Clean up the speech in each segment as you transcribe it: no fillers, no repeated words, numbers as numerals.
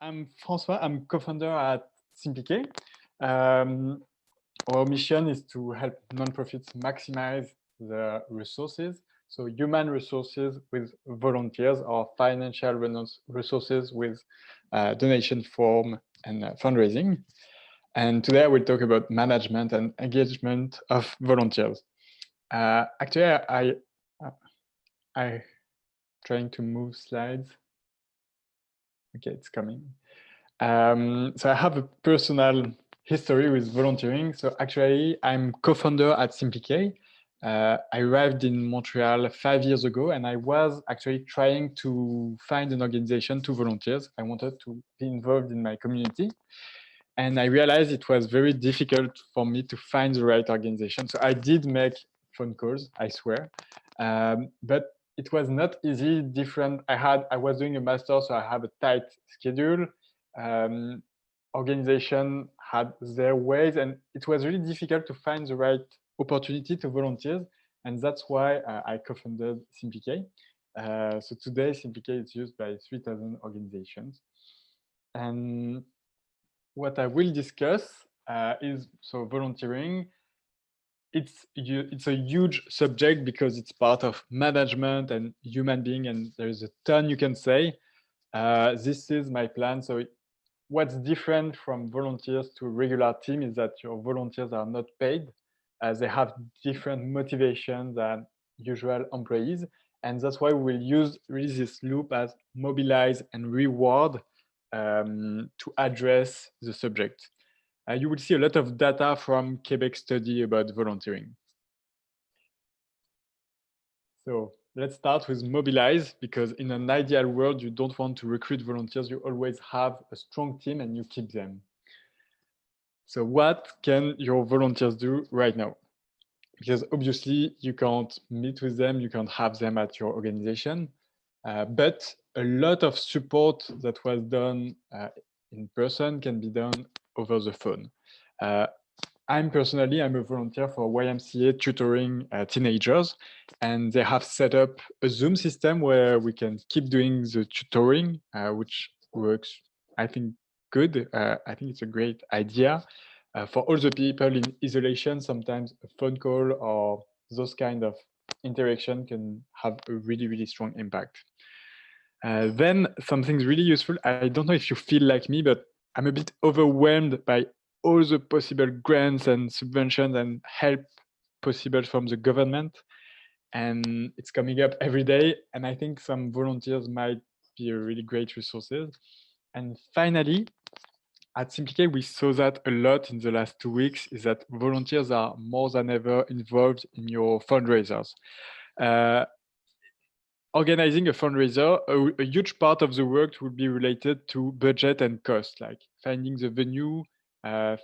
I'm François. I'm co-founder at CMPK. Um, our mission is to help nonprofits maximize the resources, so human resources with volunteers, or financial resources with donation form and fundraising. And today I will talk about management and engagement of volunteers. Actually, I trying to move slides. Okay, it's coming. So I have a personal history with volunteering. So actually, I'm co-founder at CMPK. I arrived in Montreal 5 years ago, and I was actually trying to find an organization to volunteers. I wanted to be involved in my community. And I realized it was very difficult for me to find the right organization. So I did make phone calls, I swear. But it was not easy, different. I was doing a master, so I have a tight schedule. Organization had their ways, and it was really difficult to find the right opportunity to volunteers. And that's why I co-founded CMPK. So today, CMPK is used by 3,000 organizations. And what I will discuss is volunteering. It's a huge subject because it's part of management and human being, and there's a ton you can say. This is my plan. So what's different from volunteers to a regular team is that your volunteers are not paid. They have different motivations than usual employees. And that's why we'll use really this loop as mobilize and reward to address the subject. You will see a lot of data from Quebec study about volunteering. So let's start with mobilize, because in an ideal world, you don't want to recruit volunteers. You always have a strong team and you keep them. So what can your volunteers do right now? Because obviously you can't meet with them, you can't have them at your organization, but a lot of support that was done in person can be done over the phone. I'm a volunteer for YMCA tutoring teenagers, and they have set up a Zoom system where we can keep doing the tutoring, which works, I think, good. I think it's a great idea. For all the people in isolation, sometimes a phone call or those kind of interaction can have a really, really strong impact. Then something's really useful. I don't know if you feel like me, but I'm a bit overwhelmed by all the possible grants and subventions and help possible from the government. And it's coming up every day. And I think some volunteers might be a really great resources. And finally, at CMPK, we saw that a lot in the last 2 weeks, is that volunteers are more than ever involved in your fundraisers. Organizing a fundraiser, a huge part of the work will be related to budget and cost, like finding the venue,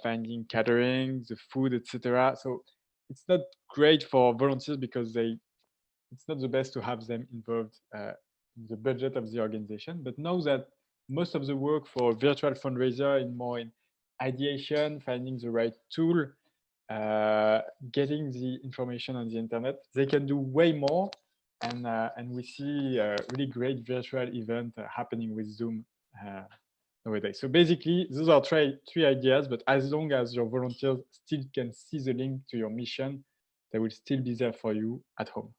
finding catering, the food, etc. So it's not great for volunteers because it's not the best to have them involved in the budget of the organization. But know that most of the work for virtual fundraiser in more in ideation, finding the right tool, getting the information on the internet, they can do way more. And we see a really great virtual event happening with Zoom nowadays. So basically, those are three ideas, but as long as your volunteers still can see the link to your mission, they will still be there for you at home.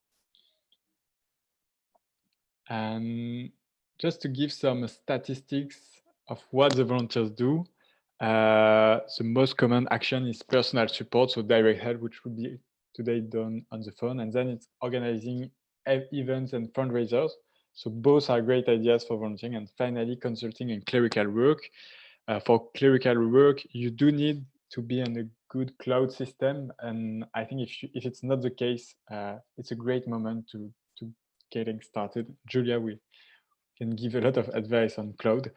And just to give some statistics of what the volunteers do, the most common action is personal support, so direct help, which would be today done on the phone. And then it's organizing events and fundraisers. So both are great ideas for volunteering. And finally, consulting and clerical work. For clerical work, you do need to be on a good cloud system. And I think if it's not the case, it's a great moment to getting started. Julia can give a lot of advice on cloud.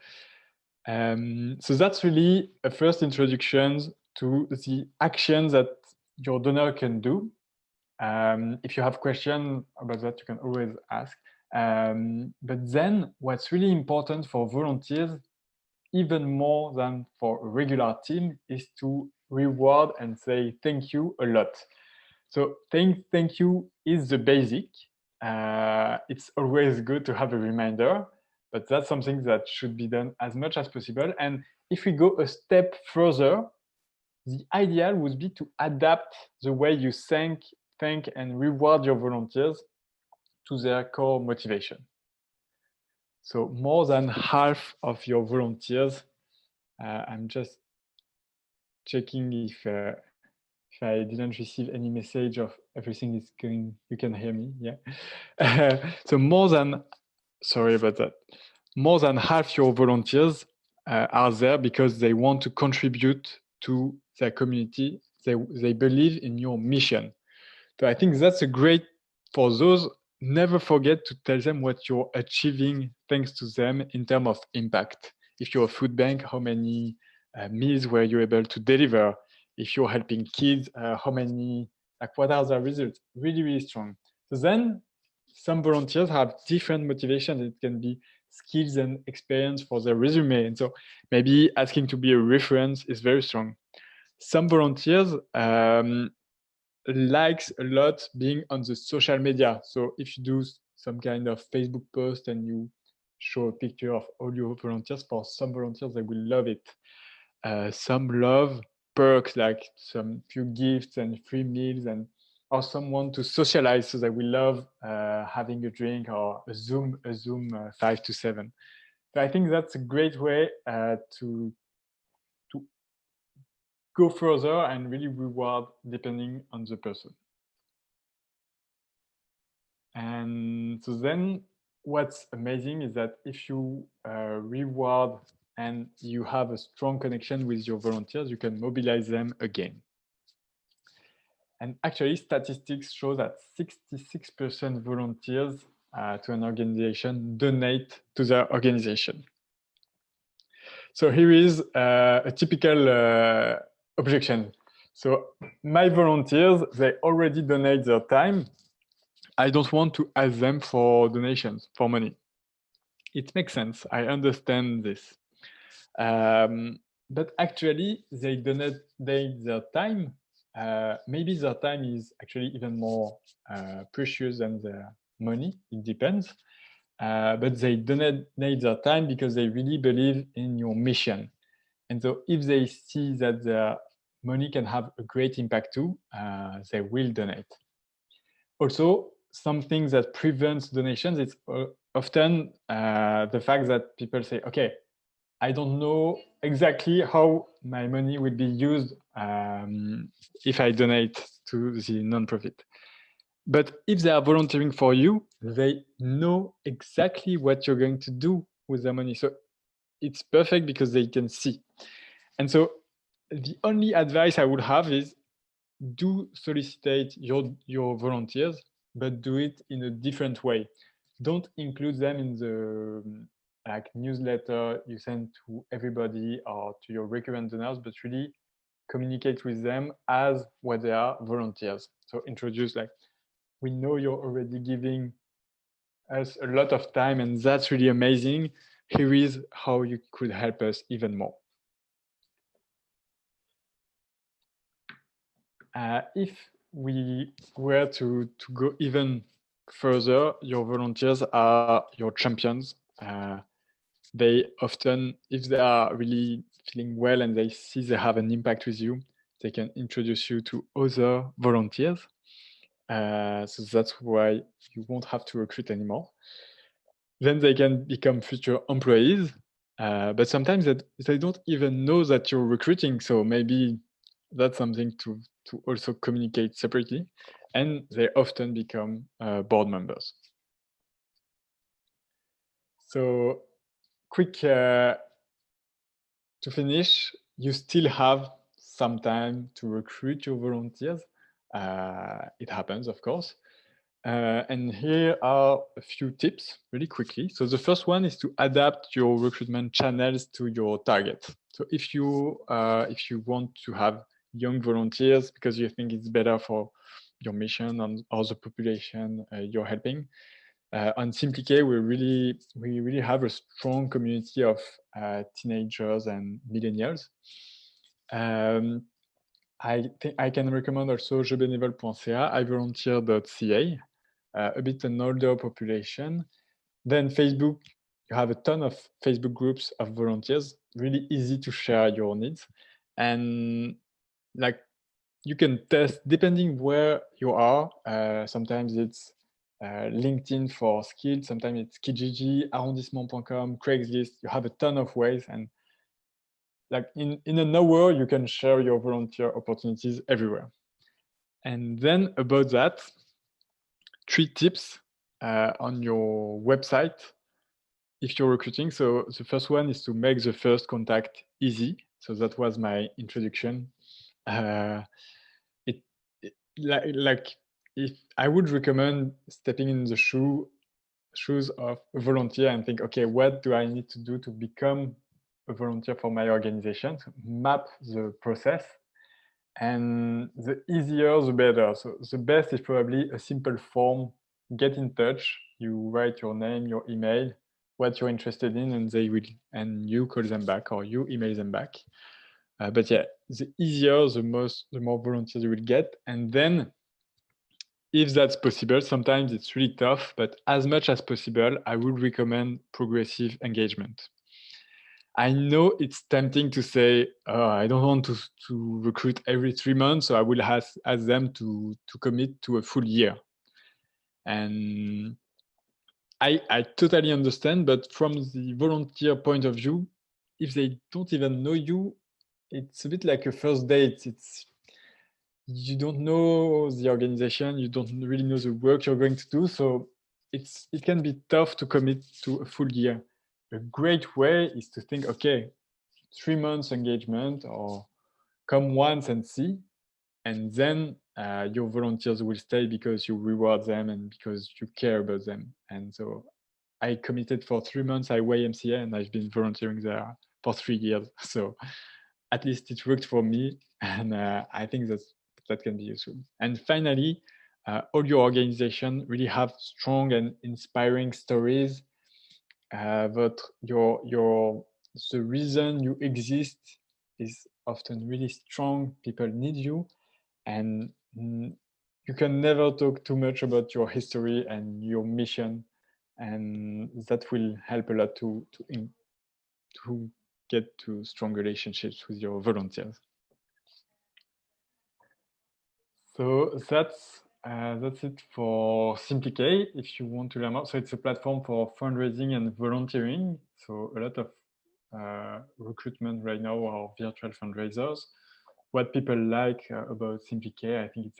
So that's really a first introduction to the actions that your donor can do. If you have questions about that, you can always ask. But then what's really important for volunteers, even more than for a regular team, is to reward and say thank you a lot. So thank you is the basic. It's always good to have a reminder. but that's something that should be done as much as possible. And if we go a step further, the ideal would be to adapt the way you thank and reward your volunteers to their core motivation. So more than half of your volunteers, I'm just checking if I didn't receive any message of everything is going, you can hear me, yeah. So sorry about that. More than half your volunteers are there because they want to contribute to their community. They believe in your mission. So I think that's a great, for those, never forget to tell them what you're achieving thanks to them in terms of impact. If you're a food bank, how many meals were you able to deliver? If you're helping kids, how many, like what are the results? Really, really strong. So then some volunteers have different motivations. It can be skills and experience for their resume. And so maybe asking to be a reference is very strong. Some volunteers likes a lot being on the social media. So if you do some kind of Facebook post and you show a picture of all your volunteers, for some volunteers, they will love it. Some love perks like some few gifts and free meals, and or someone to socialize, so they will love having a drink or a Zoom 5 to 7. So I think that's a great way to go further and really reward depending on the person. And so then what's amazing is that if you reward and you have a strong connection with your volunteers, you can mobilize them again. And actually, statistics show that 66% volunteers to an organization donate to their organization. So here is a typical objection. So my volunteers, they already donate their time. I don't want to ask them for donations, for money. It makes sense. I understand this. But actually, they donate their time. Maybe their time is actually even more precious than their money. It depends. But they donate their time because they really believe in your mission. And so if they see that their money can have a great impact too, they will donate. Also, something that prevents donations is often the fact that people say, okay, I don't know exactly how my money will be used if I donate to the nonprofit. But if they are volunteering for you, they know exactly what you're going to do with their money. So it's perfect because they can see. And so the only advice I would have is do solicit your volunteers, but do it in a different way. Don't include them in the like newsletter you send to everybody or to your recurrent donors, but really communicate with them as what they are, volunteers. So introduce like, we know you're already giving us a lot of time and that's really amazing. Here is how you could help us even more. If we were to go even further, your volunteers are your champions. They often, if they are really feeling well and they see they have an impact with you, they can introduce you to other volunteers. So that's why you won't have to recruit anymore. Then they can become future employees, but sometimes they don't even know that you're recruiting. So maybe that's something to also communicate separately, and they often become board members. So quick to finish, you still have some time to recruit your volunteers. It happens, of course. And here are a few tips really quickly. So the first one is to adapt your recruitment channels to your target. So if you want to have young volunteers because you think it's better for your mission or the population you're helping, on SimplyK, we really have a strong community of teenagers and millennials. I think I can recommend also jebénévole.ca, ivolunteer.ca, a bit an older population. Then Facebook you have a ton of Facebook groups of volunteers, really easy to share your needs. And like you can test depending where you are. Sometimes it's LinkedIn for skills, sometimes it's Kijiji, arrondissement.com, Craigslist. You have a ton of ways, and like in an hour, you can share your volunteer opportunities everywhere. And then about that, 3 tips on your website if you're recruiting. So the first one is to make the first contact easy. So that was my introduction. It, like if I would recommend stepping in the shoes of a volunteer and think, okay, what do I need to do to become a volunteer for my organization? So map the process, and the easier, the better. So the best is probably a simple form. Get in touch. You write your name, your email, what you're interested in, and and you call them back or you email them back. But yeah, the easier, the more volunteers you will get. And then if that's possible, sometimes it's really tough, but as much as possible, I would recommend progressive engagement. I know it's tempting to say, I don't want to recruit every 3 months, so I will ask them to commit to a full year. And I totally understand, but from the volunteer point of view, if they don't even know you, it's a bit like a first date. You don't know the organization, you don't really know the work you're going to do, so it can be tough to commit to a full year. A great way is to think, okay, 3 months engagement, or come once and see, and then your volunteers will stay because you reward them and because you care about them. And so I committed for 3 months at YMCA, and I've been volunteering there for 3 years. So at least it worked for me, and I think that can be useful. And finally, all your organization really have strong and inspiring stories. But the reason you exist is often really strong. People need you, and you can never talk too much about your history and your mission, and that will help a lot to get to strong relationships with your volunteers. So that's it for SimplyK. If you want to learn more, so it's a platform for fundraising and volunteering. So a lot of recruitment right now are virtual fundraisers. What people like about SimplyK, I think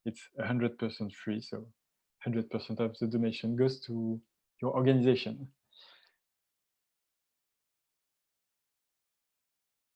it's 100% free. So 100% of the donation goes to your organization.